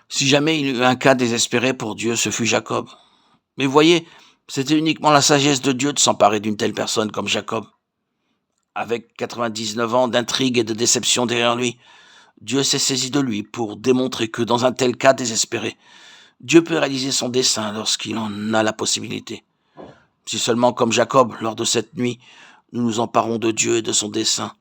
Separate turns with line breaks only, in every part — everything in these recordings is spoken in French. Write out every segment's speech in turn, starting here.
Si jamais il y eut un cas désespéré pour Dieu, ce fut Jacob. Mais voyez, c'était uniquement la sagesse de Dieu de s'emparer d'une telle personne comme Jacob. Avec 99 ans d'intrigue et de déception derrière lui, Dieu s'est saisi de lui pour démontrer que dans un tel cas désespéré, Dieu peut réaliser son dessein lorsqu'il en a la possibilité. Si seulement comme Jacob, lors de cette nuit, nous nous emparons de Dieu et de son dessein,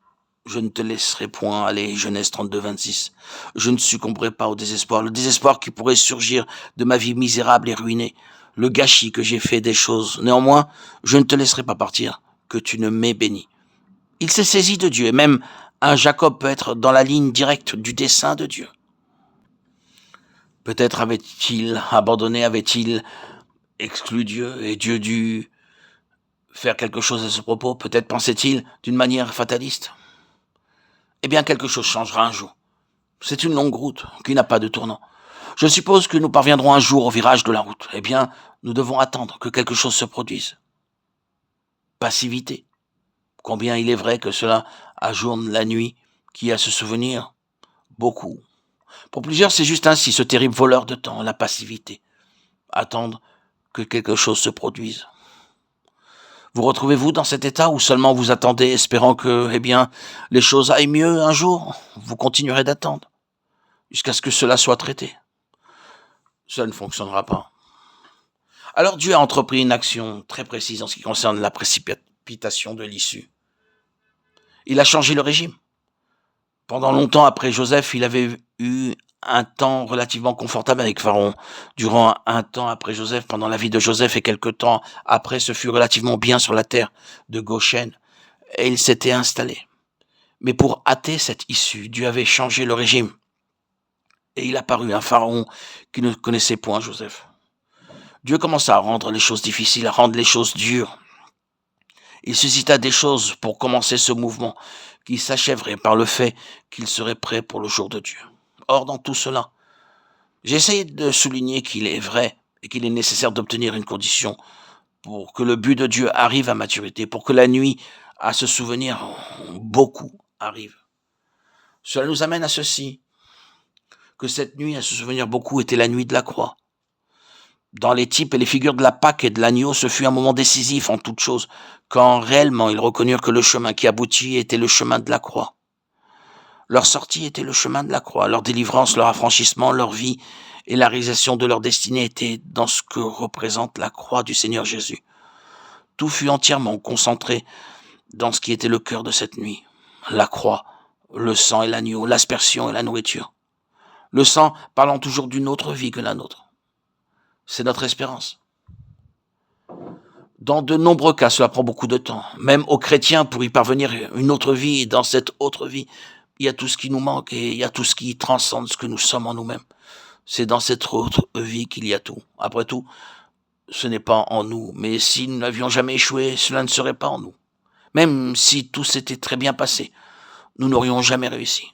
je ne te laisserai point aller, Genèse 32, 26. Je ne succomberai pas au désespoir, le désespoir qui pourrait surgir de ma vie misérable et ruinée, le gâchis que j'ai fait des choses. Néanmoins, je ne te laisserai pas partir, que tu ne m'aies béni. Il s'est saisi de Dieu, et même un Jacob peut être dans la ligne directe du dessein de Dieu. Peut-être avait-il abandonné, avait-il exclu Dieu, et Dieu dut faire quelque chose à ce propos. Peut-être pensait-il d'une manière fataliste. Eh bien, quelque chose changera un jour. C'est une longue route qui n'a pas de tournant. Je suppose que nous parviendrons un jour au virage de la route. Eh bien, nous devons attendre que quelque chose se produise. Passivité. Combien il est vrai que cela ajourne la nuit. Qui a ce souvenir? Beaucoup. Pour plusieurs, c'est juste ainsi, ce terrible voleur de temps, la passivité. Attendre que quelque chose se produise. Vous retrouvez-vous dans cet état où seulement vous attendez, espérant que, eh bien, les choses aillent mieux un jour? Vous continuerez d'attendre, jusqu'à ce que cela soit traité. Cela ne fonctionnera pas. Alors Dieu a entrepris une action très précise en ce qui concerne la précipitation de l'issue. Il a changé le régime. Pendant longtemps après Joseph, il avait eu un temps relativement confortable avec Pharaon. Durant un temps après Joseph, pendant la vie de Joseph et quelque temps après, ce fut relativement bien sur la terre de Goshen et il s'était installé. Mais pour hâter cette issue, Dieu avait changé le régime. Et il apparut un Pharaon qui ne connaissait point Joseph. Dieu commença à rendre les choses difficiles, à rendre les choses dures. Il suscita des choses pour commencer ce mouvement qui s'achèverait par le fait qu'il serait prêt pour le jour de Dieu. Or, dans tout cela, j'ai essayé de souligner qu'il est vrai et qu'il est nécessaire d'obtenir une condition pour que le but de Dieu arrive à maturité, pour que la nuit à se souvenir beaucoup arrive. Cela nous amène à ceci, que cette nuit à se souvenir beaucoup était la nuit de la croix. Dans les types et les figures de la Pâque et de l'agneau, ce fut un moment décisif en toute chose, quand réellement ils reconnurent que le chemin qui aboutit était le chemin de la croix. Leur sortie était le chemin de la croix, leur délivrance, leur affranchissement, leur vie et la réalisation de leur destinée étaient dans ce que représente la croix du Seigneur Jésus. Tout fut entièrement concentré dans ce qui était le cœur de cette nuit. La croix, le sang et l'agneau, l'aspersion et la nourriture. Le sang parlant toujours d'une autre vie que la nôtre. C'est notre espérance. Dans de nombreux cas, cela prend beaucoup de temps. Même aux chrétiens, pour y parvenir une autre vie, et dans cette autre vie, il y a tout ce qui nous manque et il y a tout ce qui transcende ce que nous sommes en nous-mêmes. C'est dans cette autre vie qu'il y a tout. Après tout, ce n'est pas en nous, mais si nous n'avions jamais échoué, cela ne serait pas en nous. Même si tout s'était très bien passé, nous n'aurions jamais réussi.